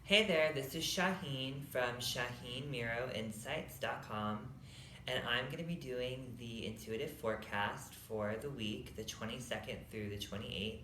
Hey there, this is Shaheen from ShaheenMiroInsights.com, and I'm going to be doing the intuitive forecast for the week, the 22nd through the 28th,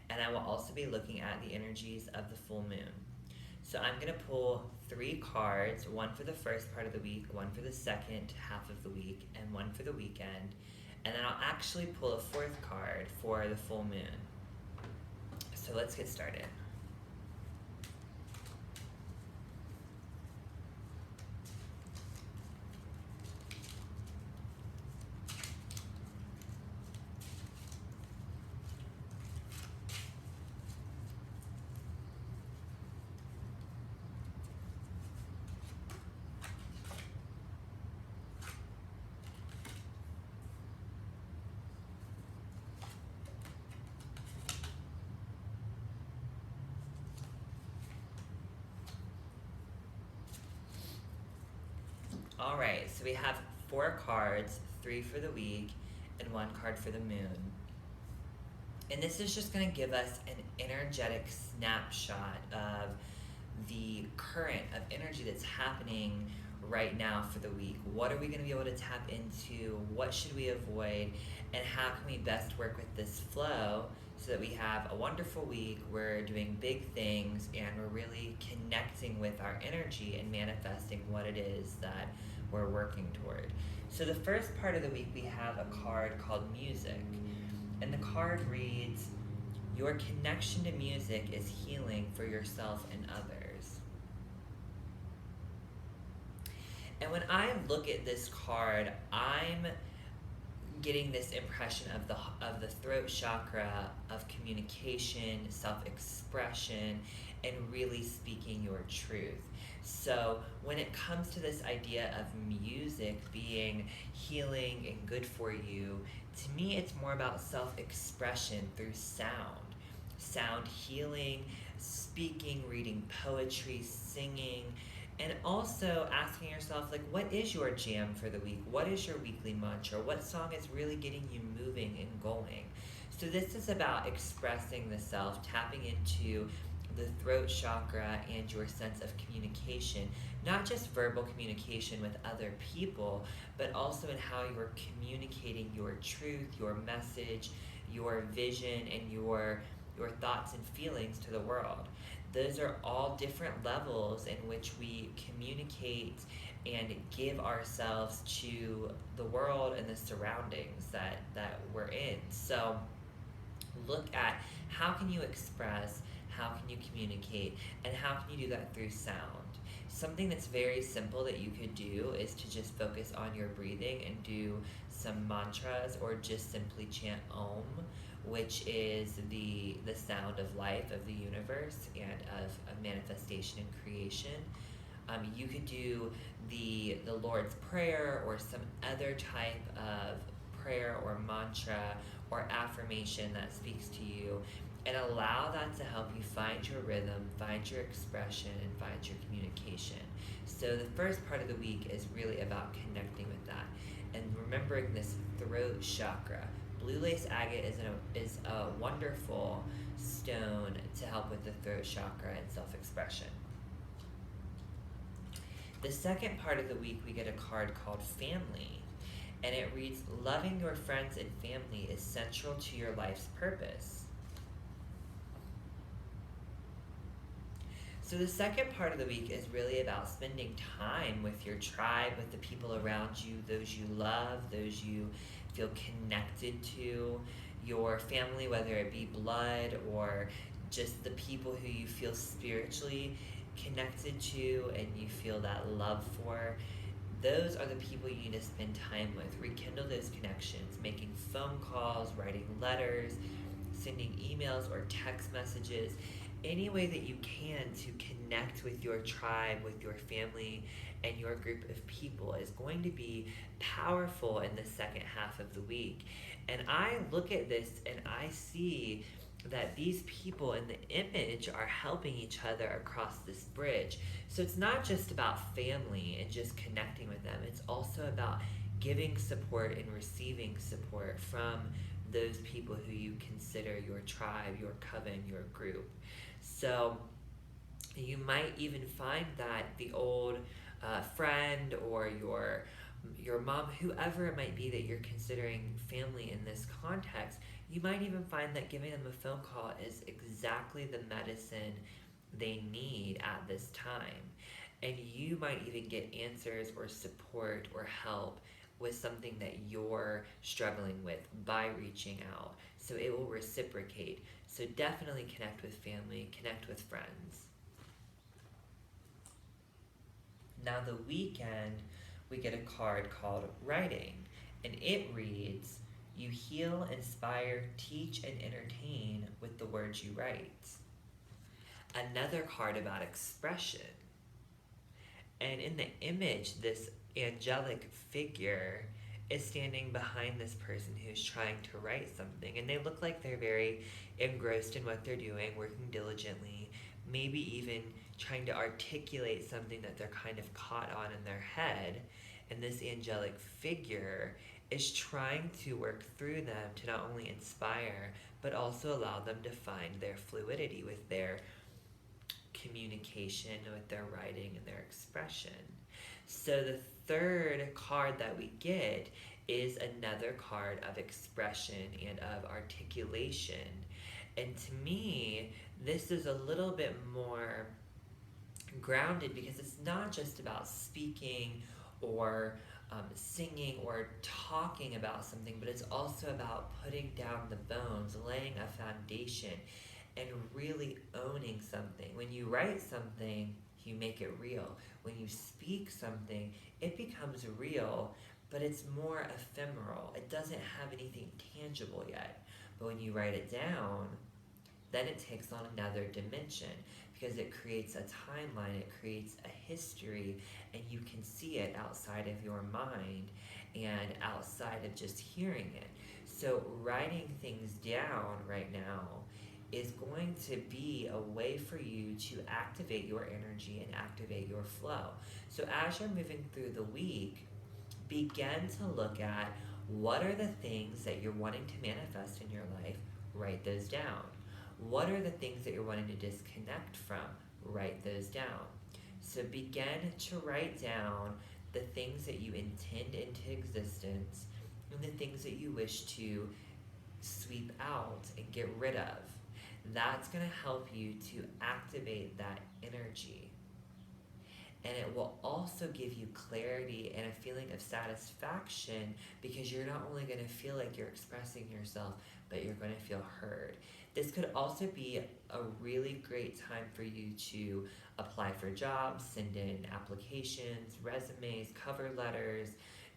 and I will also be looking at the energies of the full moon. So I'm going to pull three cards, one for the first part of the week, one for the second half of the week, and one for the weekend, and then I'll actually pull a fourth card for the full moon. So let's get started. All right, so we have four cards, three for the week and one card for the moon. And this is just going to give us an energetic snapshot of the current of energy that's happening right now for the week. What are we going to be able to tap into? What should we avoid? And how can we best work with this flow so that we have a wonderful week? We're doing big things and we're really connecting with our energy and manifesting what it is that we're working toward. So the first part of the week we have a card called music. And the card reads, "Your connection to music is healing for yourself and others." And when I look at this card, I'm getting this impression of the throat chakra, of communication, self-expression, and really speaking your truth. So when it comes to this idea of music being healing and good for you, to me it's more about self-expression through sound healing, speaking, reading poetry, singing, and also asking yourself, like, what is your jam for the week? What is your weekly mantra? What song is really getting you moving and going? So this is about expressing the self, tapping into the throat chakra and your sense of communication, not just verbal communication with other people, but also in how you're communicating your truth, your message, your vision, and your thoughts and feelings to the world. Those are all different levels in which we communicate and give ourselves to the world and the surroundings that we're in. So look at how can you express, how can you communicate, and how can you do that through sound. Something that's very simple that you could do is to just focus on your breathing and do some mantras, or just simply chant Om, which is the sound of life, of the universe, and of manifestation and creation. You could do the Lord's Prayer or some other type of prayer or mantra or affirmation that speaks to you, and allow that to help you find your rhythm, find your expression, and find your communication. So the first part of the week is really about connecting with that and remembering this throat chakra. Blue lace agate is a wonderful stone to help with the throat chakra and self-expression. The second part of the week, we get a card called Family, and it reads, "Loving your friends and family is central to your life's purpose." So the second part of the week is really about spending time with your tribe, with the people around you, those you love, those you feel connected to, your family, whether it be blood or just the people who you feel spiritually connected to and you feel that love for. Those are the people you need to spend time with. Rekindle those connections, making phone calls, writing letters, sending emails or text messages, any way that you can to connect with your tribe, with your family, and your group of people is going to be powerful in the second half of the week. And I look at this and I see that these people in the image are helping each other across this bridge. So it's not just about family and just connecting with them, it's also about giving support and receiving support from those people who you consider your tribe, your coven, your group. So You might even find that the old friend or your mom, whoever it might be that you're considering family in this context, you might even find that giving them a phone call is exactly the medicine they need at this time. And you might even get answers or support or help with something that you're struggling with by reaching out. So it will reciprocate. So definitely connect with family, connect with friends. Now, the weekend, we get a card called Writing, and it reads, "You heal, inspire, teach, and entertain with the words you write." Another card about expression. And in the image, this angelic figure is standing behind this person who's trying to write something. And they look like they're very engrossed in what they're doing, working diligently, maybe even trying to articulate something that they're kind of caught on in their head. And this angelic figure is trying to work through them to not only inspire, but also allow them to find their fluidity with their communication, with their writing and their expression. So the third card that we get is another card of expression and of articulation. And to me, this is a little bit more grounded because it's not just about speaking or singing or talking about something, but it's also about putting down the bones, laying a foundation, and really owning something. When you write something, you make it real. When you speak something, it becomes real, but it's more ephemeral. It doesn't have anything tangible yet. But when you write it down, then it takes on another dimension because it creates a timeline, it creates a history, and you can see it outside of your mind and outside of just hearing it. So, writing things down right now is going to be a way for you to activate your energy and activate your flow. So, as you're moving through the week, begin to look at what are the things that you're wanting to manifest in your life, write those down. What are the things that you're wanting to disconnect from? Write those down. So begin to write down the things that you intend into existence and the things that you wish to sweep out and get rid of. That's going to help you to activate that energy. And it will also give you clarity and a feeling of satisfaction because you're not only going to feel like you're expressing yourself, but you're going to feel heard. This could also be a really great time for you to apply for jobs, send in applications, resumes, cover letters,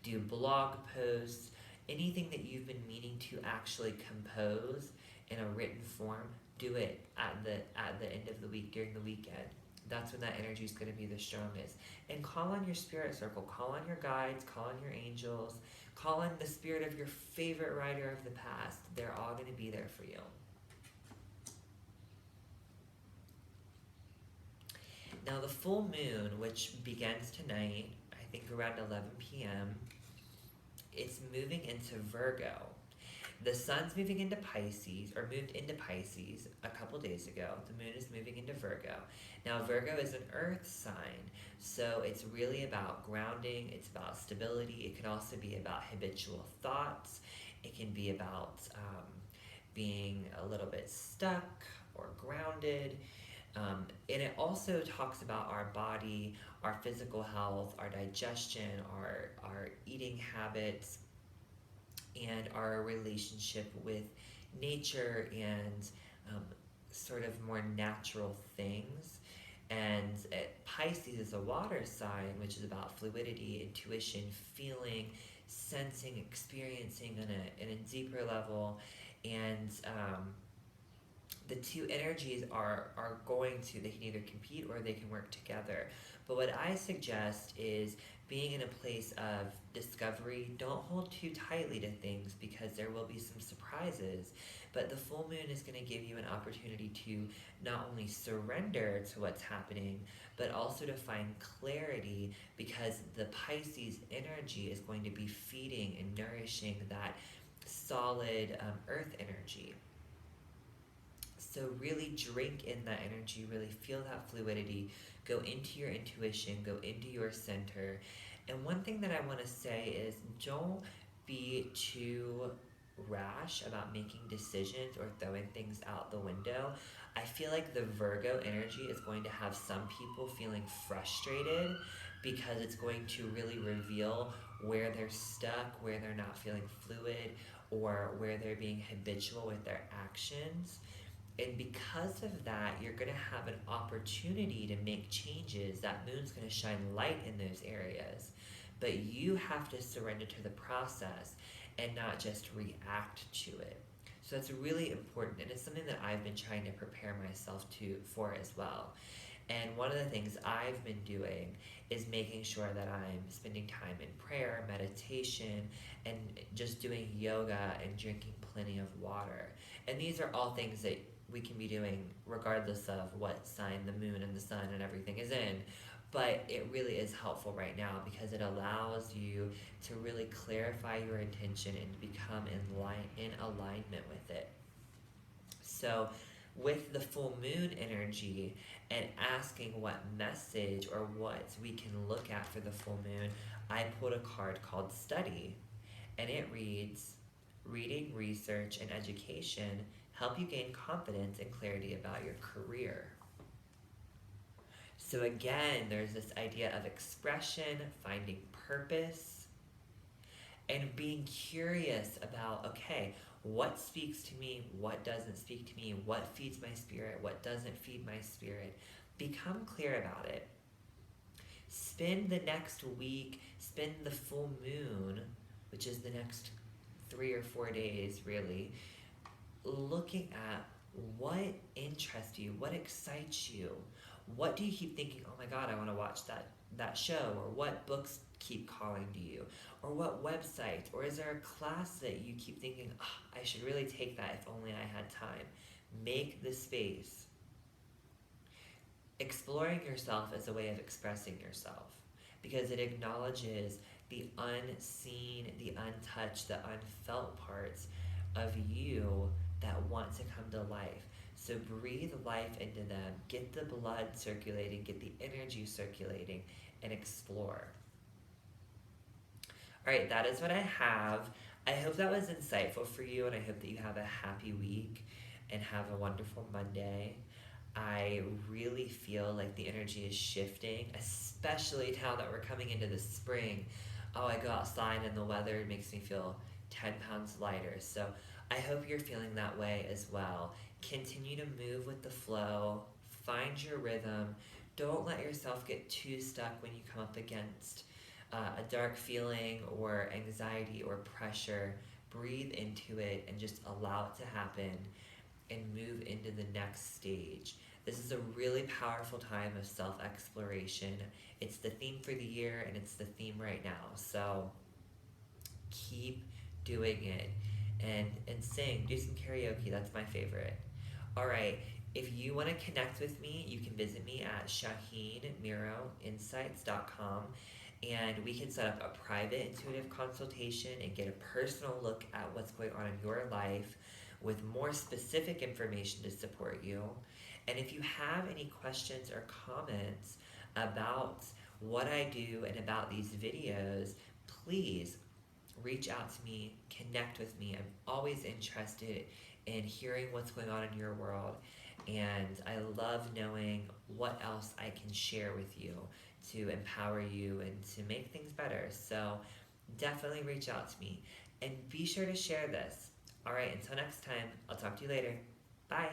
do blog posts, anything that you've been meaning to actually compose in a written form, do it at the end of the week, during the weekend. That's when that energy is going to be the strongest. And call on your spirit circle, call on your guides, call on your angels, call on the spirit of your favorite writer of the past. They're all going to be there for you. Now, the full moon, which begins tonight, I think around 11 p.m., it's moving into Virgo. The sun's moving into Pisces, or moved into Pisces a couple days ago. The moon is moving into Virgo. Now, Virgo is an earth sign, so it's really about grounding, it's about stability. It can also be about habitual thoughts, it can be about being a little bit stuck or grounded. And it also talks about our body, our physical health, our digestion, our eating habits, and our relationship with nature and sort of more natural things. And Pisces is a water sign, which is about fluidity, intuition, feeling, sensing, experiencing in a deeper level. And the two energies are going to, they can either compete or they can work together. But what I suggest is being in a place of discovery. Don't hold too tightly to things because there will be some surprises. But the full moon is going to give you an opportunity to not only surrender to what's happening, but also to find clarity because the Pisces energy is going to be feeding and nourishing that solid earth energy. So really drink in that energy, really feel that fluidity, go into your intuition, go into your center. And one thing that I want to say is don't be too rash about making decisions or throwing things out the window. I feel like the Virgo energy is going to have some people feeling frustrated because it's going to really reveal where they're stuck, where they're not feeling fluid, or where they're being habitual with their actions. And because of that, you're going to have an opportunity to make changes. That moon's going to shine light in those areas. But you have to surrender to the process and not just react to it. So it's really important, and it's something that I've been trying to prepare myself for as well. And one of the things I've been doing is making sure that I'm spending time in prayer, meditation, and just doing yoga and drinking plenty of water. And these are all things that we can be doing regardless of what sign the moon and the sun and everything is in. But it really is helpful right now because it allows you to really clarify your intention and become in alignment with it. So, with the full moon energy and asking what message or what we can look at for the full moon, I pulled a card called Study, and it reads, Reading, research, and education help you gain confidence and clarity about your career. So again, there's this idea of expression, finding purpose, and being curious about, okay, what speaks to me, what doesn't speak to me, what feeds my spirit, what doesn't feed my spirit. Become clear about it. Spend the next week, spend the full moon, which is the next 3 or 4 days really, looking at what interests you, what excites you, what do you keep thinking, oh my god, I want to watch that show, or what books keep calling to you, or what website, or is there a class that you keep thinking, oh, I should really take that if only I had time. Make the space. Exploring yourself is a way of expressing yourself because it acknowledges the unseen, the untouched, the unfelt parts of you that want to come to life. So breathe life into them, get the blood circulating, get the energy circulating, and explore. All right, that is what I have. I hope that was insightful for you, and I hope that you have a happy week and have a wonderful Monday. I really feel like the energy is shifting, especially now that we're coming into the spring. Oh, I go outside and the weather makes me feel 10 pounds lighter. So I hope you're feeling that way as well. Continue to move with the flow, find your rhythm. Don't let yourself get too stuck when you come up against a dark feeling or anxiety or pressure. Breathe into it and just allow it to happen and move into the next stage. This is a really powerful time of self-exploration. It's the theme for the year and it's the theme right now. So keep doing it and sing. Do some karaoke. That's my favorite. All right. If you want to connect with me, you can visit me at shaheenmiroinsights.com and we can set up a private intuitive consultation and get a personal look at what's going on in your life with more specific information to support you. And if you have any questions or comments about what I do and about these videos, please reach out to me, connect with me. I'm always interested in hearing what's going on in your world, and I love knowing what else I can share with you to empower you and to make things better. So definitely reach out to me and be sure to share this. All right, until next time, I'll talk to you later. Bye.